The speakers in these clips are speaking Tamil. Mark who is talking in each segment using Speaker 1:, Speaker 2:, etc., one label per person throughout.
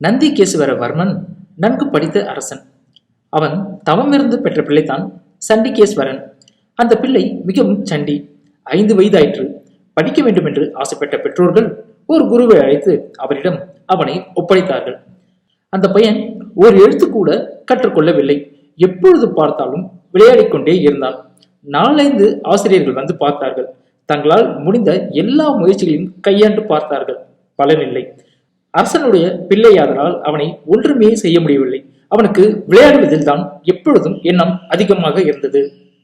Speaker 1: நந்திகேசுவரவர்மன் நன்கு படித்த அரசன். அவன் தவமிருந்து பெற்ற பிள்ளைதான் சண்டிகேஸ்வரன். அந்த பிள்ளை மிகவும் சண்டி. 5 வயதாயிற்று. படிக்க வேண்டும் என்று ஆசைப்பட்ட பெற்றோர்கள் ஒரு குருவை அழைத்து அவரிடம் அவனை ஒப்படைத்தார்கள். அந்த பையன் ஒரு எழுத்து கூட கற்றுக்கொள்ளவில்லை. எப்பொழுது பார்த்தாலும் விளையாடிக் கொண்டே இருந்தான். 4-5 ஆசிரியர்கள் வந்து பார்த்தார்கள். தங்களால் முடிந்த எல்லா முயற்சிகளையும் கையாண்டு பார்த்தார்கள். பலனில்லை. அரசனுடைய பிள்ளையாதலால் அவனை ஒன்றுமே செய்ய முடியவில்லை. அவனுக்கு விளையாடுவதில் தான் எப்பொழுதும் எண்ணம் அதிகமாக இருந்தது.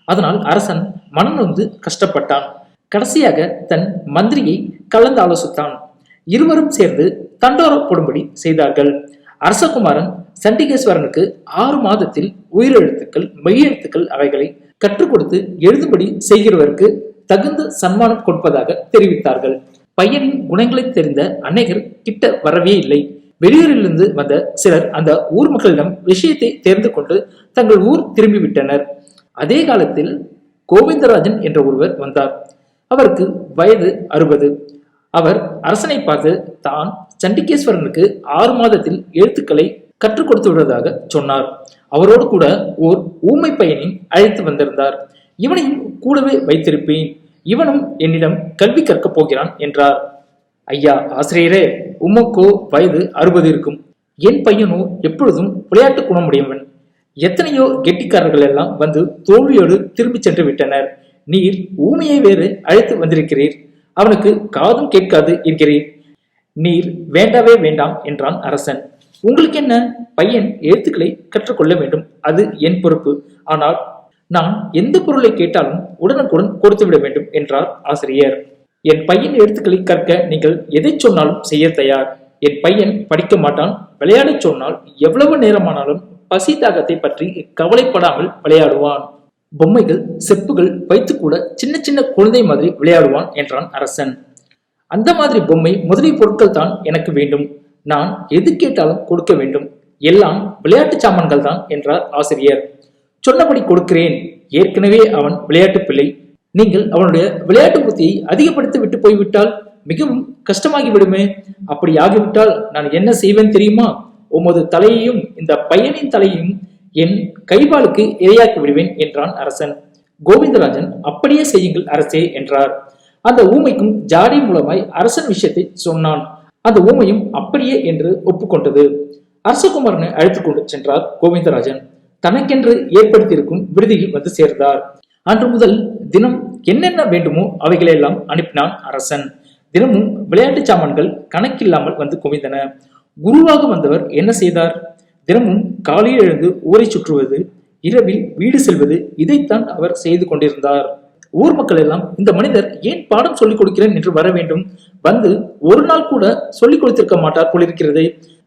Speaker 1: அதனால் அரசன் மனம் நொந்து கஷ்டப்பட்டான். கடைசியாக தன் மந்திரியை கலந்து ஆலோசித்தான். இருவரும் சேர்ந்து தண்டோர போடும்படி செய்தார்கள். அரசகுமாரன் சண்டிகேஸ்வரனுக்கு 6 மாதத்தில் உயிரெழுத்துக்கள் மெய்யெழுத்துக்கள் அவைகளை கற்றுக் கொடுத்து எழுதும்படி செய்கிறவருக்கு தகுந்த சன்மானம் கொடுப்பதாக தெரிவித்தார்கள். பையனின் குணங்களை தெரிந்த அநேகர் கிட்ட வரவே இல்லை. வெளியூரிலிருந்து வந்த சிலர் அந்த ஊர் மக்களிடம் விஷயத்தை தெரிந்து கொண்டு தங்கள் ஊர் திரும்பிவிட்டனர். அதே காலத்தில் கோவிந்தராஜன் என்ற ஒருவர் வந்தார். அவருக்கு வயது 60. அவர் அரசனை பார்த்து தான் சண்டிகேஸ்வரனுக்கு 6 மாதத்தில் எழுத்துக்களை கற்றுக் கொடுத்து விடுவதாக சொன்னார். அவரோடு கூட ஓர் ஊமை பையனையும் அழைத்து வந்திருந்தார். இவனையும் கூடவே வைத்திருப்பேன், இவனும் என்னிடம் கல்வி கற்கப் போகிறான் என்றார். ஐயா ஆசிரியரே, உமக்கோ வயது 60 இருக்கும். என் பையனோ எப்பொழுதும் விளையாட்டு குணமுடையவன். எத்தனையோ கெட்டிக்காரர்கள் எல்லாம் வந்து தோல்வியோடு திரும்பி சென்று விட்டனர். நீர் ஊமையை வேறு அழைத்து வந்திருக்கிறீர். அவனுக்கு காதும் கேட்காது என்கிறீர். நீர் வேண்டாவே வேண்டாம் என்றான் அரசன். உங்களுக்கு என்ன, பையன் எழுத்துக்களை கற்றுக்கொள்ள வேண்டும், அது என் பொறுப்பு. ஆனால் நான் எந்த பொருளை கேட்டாலும் உடனுக்குடன் கொடுத்து விட வேண்டும் என்றார் ஆசிரியர். என் பையன் எழுத்துக்களை கற்க நீங்கள் எதை சொன்னாலும் செய்ய தயார். என் பையன் படிக்க மாட்டான். விளையாட சொன்னால் எவ்வளவு நேரமானாலும் பசி தாகத்தை பற்றி கவலைப்படாமல் விளையாடுவான். பொம்மைகள் செப்புகள் வைத்து கூட சின்ன சின்ன குழந்தை மாதிரி விளையாடுவான் என்றான் அரசன். அந்த மாதிரி பொம்மை முதலிய பொருட்கள் தான் எனக்கு வேண்டும். நான் எது கேட்டாலும் கொடுக்க வேண்டும். எல்லாம் விளையாட்டு சாமான்கள் தான் என்றார் ஆசிரியர். சொன்னபடி கொடுக்கிறேன். ஏற்கனவே அவன் விளையாட்டு பிள்ளை. நீங்கள் அவனுடைய விளையாட்டு புத்தியை அதிகப்படுத்தி விட்டு போய்விட்டால் மிகவும் கஷ்டமாகி விடுமே. அப்படி ஆகிவிட்டால் நான் என்ன செய்வேன் தெரியுமா? உமது தலையையும் இந்த பையனின் தலையையும் என் கைவாளுக்கு இரையாக்கி விடுவேன் என்றான் அரசன். கோவிந்தராஜன் அப்படியே செய்யுங்கள் அரசே என்றார். அந்த ஊமைக்கும் ஜாடை மூலமாய் அரசன் விஷயத்தை சொன்னான். அந்த ஊமையும் அப்படியே என்று ஒப்புக்கொண்டது. அரசகுமாரனை அழைத்துக் கொண்டு சென்றார் கோவிந்தராஜன். தனக்கென்று ஏற்படுத்தியிருக்கும் விடுதியில் வந்து சேர்ந்தார். அன்று முதல் தினம் என்னென்ன வேண்டுமோ அவைகளெல்லாம் அனுப்பினான் அரசன். தினமும் விளையாட்டு சாமான்கள் கணக்கில்லாமல் வந்து குவிந்தன. குருவாக வந்தவர் என்ன செய்தார்? தினமும் காலையில் எழுந்து ஊரை சுற்றுவது, இரவில் வீடு செல்வது, இதைத்தான் அவர் செய்து கொண்டிருந்தார். ஊர் மக்கள் எல்லாம் இந்த மனிதர் ஏன் பாடம் சொல்லிக் கொடுக்கிறேன் என்று வர வேண்டும், வந்து ஒரு நாள் கூட சொல்லிக் கொடுத்திருக்க மாட்டார் போலிருக்கிறது.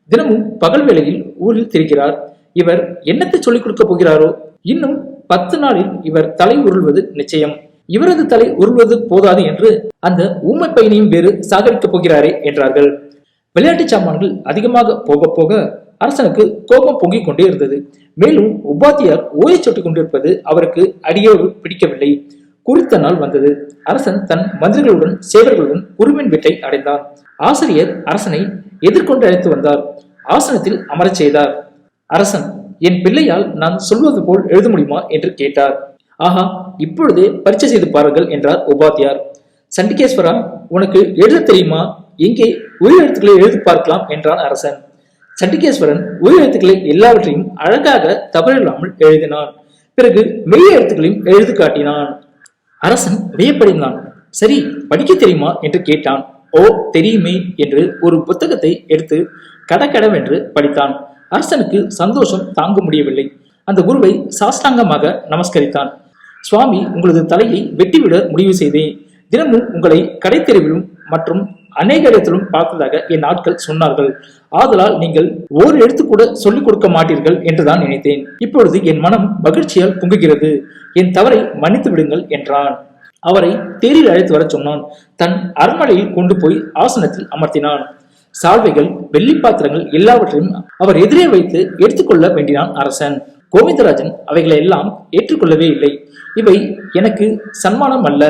Speaker 1: தினமும் பகல் வேளையில் ஊரில் திரிகிறார். இவர் என்னத்தை சொல்லிக் கொடுக்க போகிறாரோ? இன்னும் 10 நாளில் இவர் தலை உருள்வது நிச்சயம். இவரது தலை உருள்வது போதாது என்று அந்த ஊமை பையனையும் வேறு சாகரிக்கப் போகிறாரே என்றார்கள். விளையாட்டு சாமான்கள் அதிகமாக போக போக அரசனுக்கு கோபம் பொங்கிக் கொண்டே இருந்தது. மேலும் உபாத்தியார் ஓயை சொட்டிக் கொண்டிருப்பது அவருக்கு அடியோடு பிடிக்கவில்லை. குறித்த நாள் வந்தது. அரசன் தன் மந்திரிகளுடன் சேவர்களுடன் குருவின் வீட்டை அடைந்தான். ஆசிரியர் அரசனை எதிர்கொண்டு அழைத்து வந்தார். ஆசனத்தில் அமரச் செய்தார். அரசன், என் பிள்ளையால் நான் சொல்வது போல் எழுத முடியுமா என்று கேட்டார். ஆஹா, இப்பொழுதே பரீட்சை செய்து பாருங்கள் என்றார் உபாத்தியார். சண்டிகேஸ்வரா, உனக்கு எழுத தெரியுமா? எங்கே உயிரெழுத்துக்களை எழுதி பார்க்கலாம் என்றான் அரசன். சண்டிகேஸ்வரன் உயிரெழுத்துக்களை எல்லாவற்றையும் அழகாக தவறில்லாமல் எழுதினான். பிறகு மெய் எழுத்துக்களையும் எழுதி காட்டினான். அரசன் வியப்படைந்தான். சரி, படிக்க தெரியுமா என்று கேட்டான். ஓ, தெரியுமே என்று ஒரு புத்தகத்தை எடுத்து கடகடவென்று படித்தான். அரசனுக்கு சந்தோஷம் தாங்க முடியவில்லை. அந்த குருவை சாஷ்டாங்கமாக நமஸ்கரித்தான். சுவாமி, உங்களது தலையை வெட்டிவிட முடிவு செய்தேன். தினமும் உங்களை கடைத்தெருவிலும் மற்றும் அநேக இடத்திலும் பார்த்ததாக என் ஆட்கள் சொன்னார்கள். ஆதலால் நீங்கள் ஒரு எழுத்து கூட சொல்லிக் கொடுக்க மாட்டீர்கள் என்றுதான் நினைத்தேன். இப்பொழுது என் மனம் மகிழ்ச்சியால் பொங்குகிறது. என் தவறை மன்னித்து விடுங்கள் என்றான். அவரை தேரில் அழைத்து வர சொன்னான். தன் அரண்மனையில் கொண்டு போய் ஆசனத்தில் அமர்த்தினான். சால்வைகள், வெள்ளி பாத்திரங்கள் எல்லாவற்றையும் அவர் எதிரே வைத்து எடுத்துக்கொள்ள வேண்டினான் அரசன். கோவிந்தராஜன் அவைகளை எல்லாம் ஏற்றுக்கொள்ளவே இல்லை. இவை எனக்கு சன்மானம் அல்ல.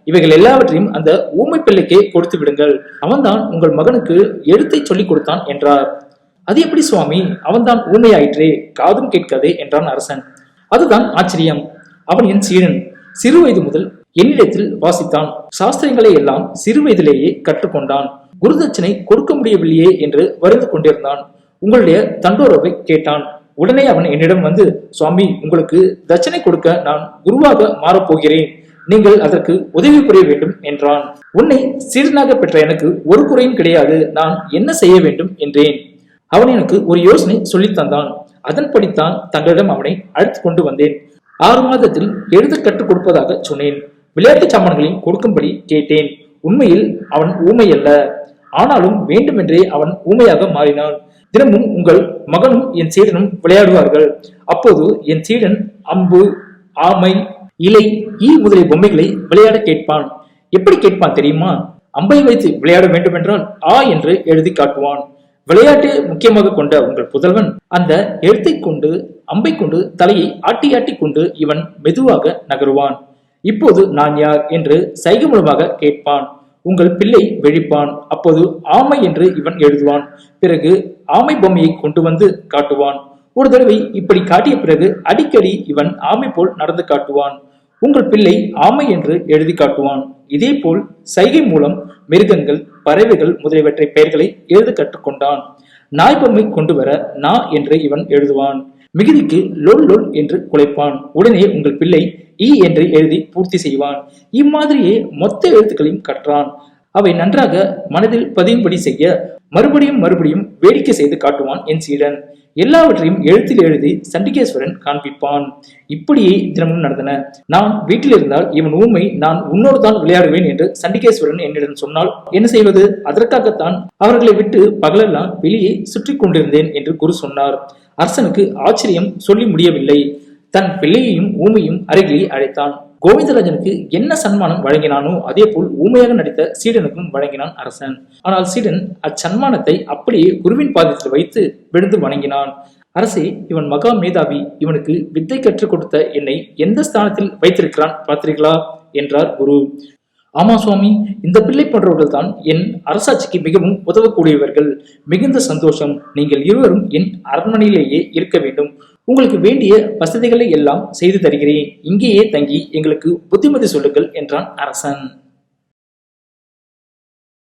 Speaker 1: இவைகள் எல்லாவற்றையும் அந்த ஊமை பிள்ளைக்கே கொடுத்து விடுங்கள். அவன்தான் உங்கள் மகனுக்கு எழுத்தை சொல்லிக் கொடுத்தான் என்றார். அது எப்படி சுவாமி? அவன்தான் ஊமையாயிற்றே, காதும் கேட்காதே என்றான் அரசன். அதுதான் ஆச்சரியம். அவன் என் சீடன். சிறு வயது முதல் என்னிடத்தில் வாசித்தான். சாஸ்திரங்களை எல்லாம் சிறு வயதிலேயே கற்றுக்கொண்டான். குருதட்சணை கொடுக்க முடியவில்லையே என்று வருந்து கொண்டிருந்தான். உங்களுடைய தண்டோரவை கேட்டான். உடனே அவன் என்னிடம் வந்து, சுவாமி, உங்களுக்கு தட்சணை கொடுக்க நான் குருவாக மாறப்போகிறேன், நீங்கள் அதற்கு உதவி புரிய வேண்டும் என்றான். உன்னை சீடனாக பெற்ற எனக்கு ஒரு குறையும் கிடையாது, நான் என்ன செய்ய வேண்டும் என்றேன். அவன் எனக்கு ஒரு யோசனை சொல்லி தந்தான். அதன்படித்தான் தங்களிடம் அவனை அழைத்து கொண்டு வந்தேன். 6 மாதத்தில் எழுத கற்றுக் கொடுப்பதாக சொன்னேன். விளையாட்டு சாமான்களையும் கொடுக்கும்படி கேட்டேன். உண்மையில் அவன் ஊமை அல்ல, ஆனாலும் வேண்டுமென்றே அவன் ஊமையாக மாறினான். தினமும் உங்கள் மகனும் என் சீடனும் விளையாடுவார்கள். அப்போது என் சீடன் அம்பு, ஆமை, இலை, ஈ முதலிய பொம்மைகளை விளையாட கேட்பான். எப்படி கேட்பான் தெரியுமா? அம்பை வைத்து விளையாட வேண்டும் என்றால் ஆ என்று எழுதி காட்டுவான். விளையாட்டு முக்கியமாக கொண்ட உங்கள் புதல்வன் அந்த எழுத்தை கொண்டு, அம்பை கொண்டு தலையை ஆட்டி ஆட்டி கொண்டு இவன் மெதுவாக நகருவான். இப்போது நான் யார் என்று சைகை மூலமாக கேட்பான். உங்கள் பிள்ளை வெழிப்பான். அப்போது ஆமை என்று இவன் எழுதுவான். பிறகு ஆமை பொம்மையை கொண்டு வந்து காட்டுவான். ஒரு தடவை இப்படி காட்டிய பிறகு அடிக்கடி இவன் ஆமை போல் நடந்து காட்டுவான். உங்கள் பிள்ளை ஆமை என்று எழுதி காட்டுவான். இதே போல் சைகை மூலம் மிருகங்கள், பறவைகள் முதலியவற்றை பெயர்களை எழுத கற்றுக்கொண்டான். நாய் பொம்மை கொண்டு வர நா என்று இவன் எழுதுவான். மிகுதிக்கு லொல் லொல் என்று குலைப்பான். உடனே உங்கள் பிள்ளை ஈ என்று எழுதி பூர்த்தி செய்வான். இம்மாதிரியே மொத்த எழுத்துக்களையும் கற்றான். அவை நன்றாக மனதில் பதியும்படி செய்ய மறுபடியும் மறுபடியும் வேடிக்கை செய்து காட்டுவான் என் சீடன். எல்லாவற்றையும் எழுத்தில் எழுதி சண்டிகேஸ்வரன் காண்பிப்பான். இப்படியே தினமும் நடந்தன. நான் வீட்டில் இருந்தால் இவன் ஊமை, நான் உன்னோடு தான் விளையாடுவேன் என்று சண்டிகேஸ்வரன் என்னிடம் சொன்னால் என்ன செய்வது? அதற்காகத்தான் அவர்களை விட்டு பகலெல்லாம் வெளியே சுற்றி கொண்டிருந்தேன் என்று குரு சொன்னார். அரசனுக்கு ஆச்சரியம் சொல்லி முடியவில்லை. தன் பிள்ளையையும் ஊமையும் அருகிலே அழைத்தான். கோவிந்தராஜனுக்கு என்ன சன்மானம் வழங்கினானோ அதே போல் ஊமையாக நடித்த சீடனுக்கும் வழங்கினான் அரசன். ஆனால் சீடன் அச்சன்மானத்தை அப்படியே குருவின் பாதத்தில் வைத்து விழுந்து வணங்கினான். அரசே, இவன் மகா மேதாவி. இவனுக்கு வித்தை கற்றுக் கொடுத்த என்னை எந்த ஸ்தானத்தில் வைத்திருக்கிறான் பார்த்தீர்களா என்றார் குரு. ஆமா சுவாமி, இந்த பிள்ளை போன்றவர்கள் தான் என் அரசாட்சிக்கு மிகவும் உதவக்கூடியவர்கள். மிகுந்த சந்தோஷம். நீங்கள் இருவரும் என் அரண்மனையிலேயே இருக்க வேண்டும். உங்களுக்கு வேண்டிய வசதிகளை எல்லாம் செய்து தருகிறேன். இங்கேயே தங்கி எங்களுக்கு புத்திமதி சொல்லுங்கள் என்றான் அரசன்.